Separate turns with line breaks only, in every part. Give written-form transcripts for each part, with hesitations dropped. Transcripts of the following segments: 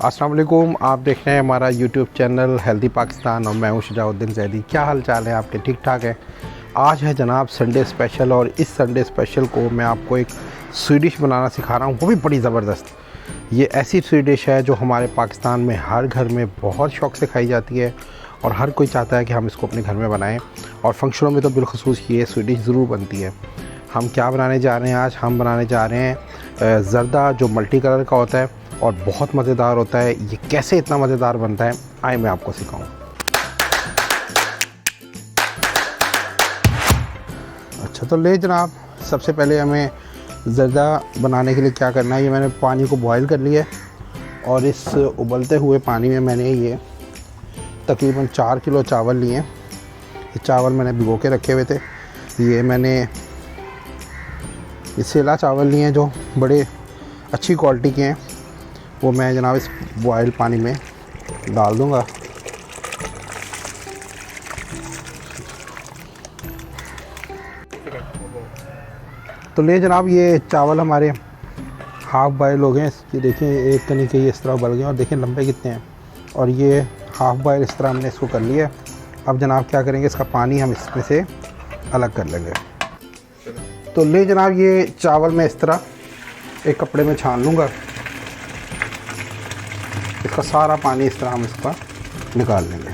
अस्सलाम वालेकुम। आप देख रहे हैं हमारा यूट्यूब चैनल हेल्दी पाकिस्तान और मैं हूं शुजाउद्दीन ज़ैदी। क्या हाल चाल है आपके? ठीक ठाक है। आज है जनाब संडे स्पेशल और इस संडे स्पेशल को मैं आपको एक स्वीट डिश बनाना सिखा रहा हूं, वो भी बड़ी ज़बरदस्त। ये ऐसी स्वीट डिश है जो हमारे पाकिस्तान में हर घर में बहुत शौक़ से खाई जाती है और हर कोई चाहता है कि हम इसको अपने घर में बनाएँ और फंक्शनों में तो बिलखुसूस ये स्वीट डिश ज़रूर बनती है। हम क्या बनाने जा रहे हैं आज? हम बनाने जा रहे हैं ज़र्दा, जो मल्टी कलर का होता है और बहुत मज़ेदार होता है। ये कैसे इतना मज़ेदार बनता है, आए मैं आपको सिखाऊं। अच्छा तो ले जनाब, सबसे पहले हमें ज़र्दा बनाने के लिए क्या करना है। ये मैंने पानी को बॉईल कर लिया और इस उबलते हुए पानी में मैंने ये तकरीबन 4 किलो चावल लिए। ये चावल मैंने भिगो के रखे हुए थे। ये मैंने ये सेला चावल लिए हैं जो बड़े अच्छी क्वालिटी के हैं। वो मैं जनाब इस बॉयल पानी में डाल दूंगा। तो ले जनाब, ये चावल हमारे हाफ़ बॉयल हो गए। ये देखें, एक कनी के ये इस तरह उबल गए और देखें लंबे कितने हैं। और ये हाफ़ बॉयल इस तरह हमने इसको कर लिया। अब जनाब क्या करेंगे, इसका पानी हम इसमें से अलग कर लेंगे। तो ले जनाब, ये चावल मैं इस तरह एक कपड़े में छान लूँगा। इसका सारा पानी इस तरह हम इसका निकाल लेंगे।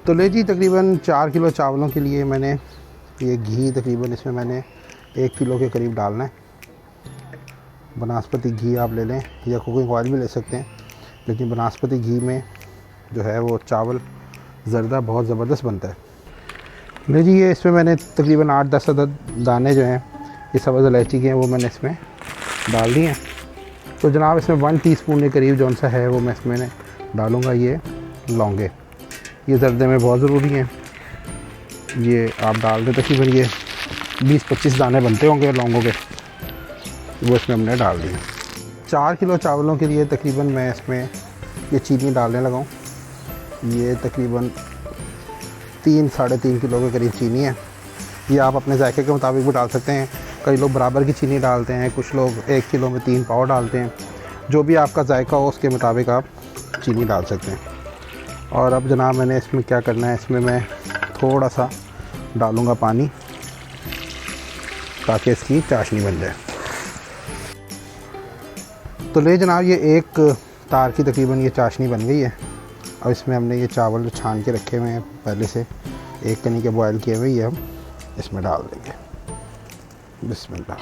तो ले जी, तकरीबन 4 किलो चावलों के लिए मैंने ये घी तकरीबन इसमें मैंने 1 किलो के करीब डालना है। बनास्पति घी आप ले लें या कुकिंग ऑयल भी ले सकते हैं, लेकिन बनास्पति घी में जो है वो चावल ज़र्दा बहुत ज़बरदस्त बनता है। ले जी, ये इसमें मैंने तकरीबन 8-10 अदद दाने जो हैं ये सब्ज़ इलायची के हैं वो मैंने इसमें डाल दिए हैं। तो जनाब, इसमें 1 टीस्पून के करीब जौन सा है वो मैं इसमें डालूँगा ये लौंगे। ये ज़र्दे में बहुत ज़रूरी हैं। ये आप डाल दें, तकरीबन ये 20-25 दाने बनते होंगे लौंगों के, वो इसमें हमने डाल दिए। 4 किलो चावलों के लिए तकरीबन मैं इसमें ये चीनी डालने लगा हूँ। ये तकरीबन 3-3.5 किलो के करीब चीनी है। ये आप अपने जायके के मुताबिक भी डाल सकते हैं। कई लोग बराबर की चीनी डालते हैं, कुछ लोग 1 किलो में 3 पाव डालते हैं। जो भी आपका जायका हो उसके मुताबिक आप चीनी डाल सकते हैं। और अब जनाब, मैंने इसमें क्या करना है, इसमें मैं थोड़ा सा डालूँगा पानी ताकि इसकी चाशनी बन जाए। तो ले जनाब, ये एक तार की तकरीबन ये चाशनी बन गई है। अब इसमें हमने ये चावल जो छान के रखे हुए हैं पहले से, एक कनी के बॉयल किए हुए, ये हम इसमें डाल देंगे। बिस्मिल्लाह।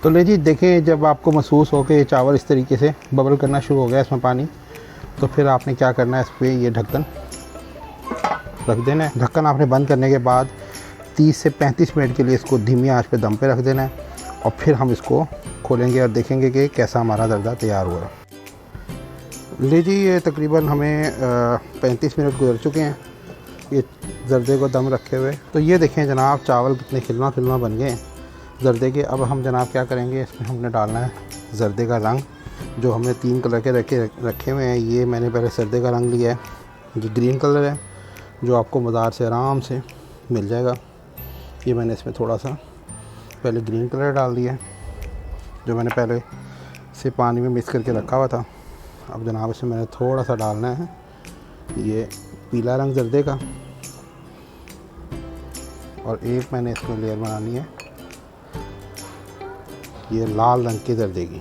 तो ले जी, देखें, जब आपको महसूस हो कि ये चावल इस तरीके से बबल करना शुरू हो गया इसमें पानी, तो फिर आपने क्या करना है, इस पर ये ढक्कन रख देना है। ढक्कन आपने बंद करने के बाद 30 से 35 मिनट के लिए इसको धीमी आंच पे दम पे रख देना है और फिर हम इसको खोलेंगे और देखेंगे कि कैसा हमारा ज़र्दा तैयार हुआ। ले जी, ये तकरीबन हमें 35 मिनट गुजर चुके हैं ये ज़र्दे को दम रखे हुए। तो ये देखें जनाब, चावल कितने खिलमा खिलमा बन गए हैं ज़र्दे के। अब हम जनाब क्या करेंगे, इसमें हमने डालना है ज़र्दे का रंग, जो हमने 3 कलर के रखे हुए हैं। ये मैंने पहले ज़र्दे का रंग लिया है, ये ग्रीन कलर है, जो आपको बाज़ार से आराम से मिल जाएगा। ये मैंने इसमें थोड़ा सा पहले ग्रीन कलर डाल दिया है, जो मैंने पहले से पानी में मिक्स करके रखा हुआ था। अब जनाब, इसमें मैंने थोड़ा सा डालना है ये पीला रंग ज़र्दे का, और एक मैंने इसमें लेयर बनानी है ये लाल रंग के ज़र्दे की।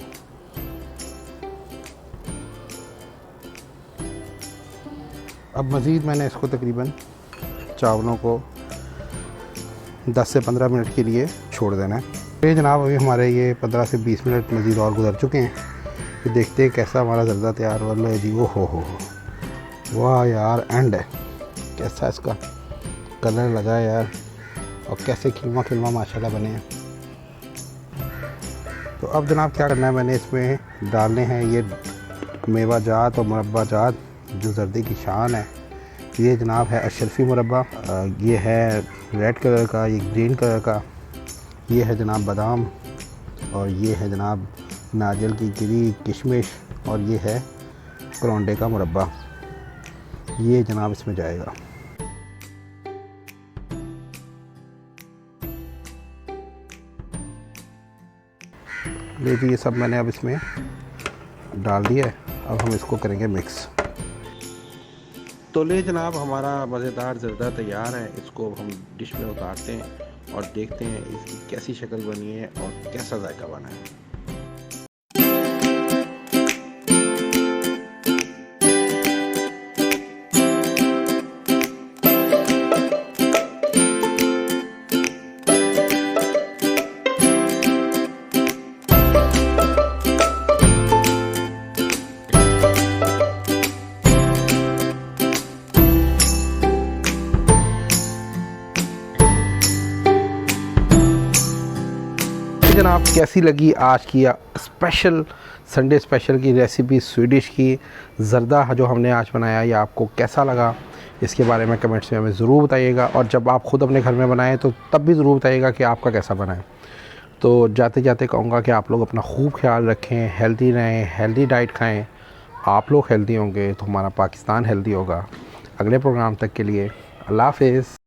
अब मज़ीद मैंने इसको तकरीबन चावलों को 10 से 15 मिनट के लिए छोड़ देना है। ये जनाब, अभी हमारे ये 15 से 20 मिनट मज़ीद और गुजर चुके हैं। फिर देखते हैं कैसा हमारा ज़र्दा तैयार हो रहा है जी। वो हो वाह यार, एंड है कैसा इसका कलर लगा है यार, और कैसे खिलमा खिलमा माशाल्लाह बने हैं। तो अब जनाब क्या करना है, मैंने इसमें डालने हैं ये मेवा जात और मुरब्बा जात, जो ज़र्दे की शान है। ये जनाब है अशरफी मुरब्बा, ये है रेड कलर का, ये ग्रीन कलर का, ये है जनाब बादाम, और ये है जनाब नारियल की गिरी किशमिश, और ये है करौंदे का मुरब्बा। ये जनाब इसमें जाएगा। ले जी, ये सब मैंने अब इसमें डाल दिया है। अब हम इसको करेंगे मिक्स। तो ले जनाब, हमारा मज़ेदार ज़र्दा तैयार है। इसको हम डिश में उतारते हैं और देखते हैं इसकी कैसी शक्ल बनी है और कैसा जायका बना है। जनाब, कैसी लगी आज की स्पेशल संडे स्पेशल की रेसिपी स्वीडिश की ज़र्दा जो हमने आज बनाया, ये आपको कैसा लगा इसके बारे में कमेंट्स में हमें ज़रूर बताइएगा। और जब आप ख़ुद अपने घर में बनाएं तो तब भी ज़रूर बताइएगा कि आपका कैसा बना है। तो जाते जाते कहूँगा कि आप लोग अपना खूब ख्याल रखें, हेल्दी रहें, हेल्दी डाइट खाएँ। आप लोग हेल्दी होंगे तो हमारा पाकिस्तान हेल्दी होगा। अगले प्रोग्राम तक के लिए अल्लाह हाफ़िज़।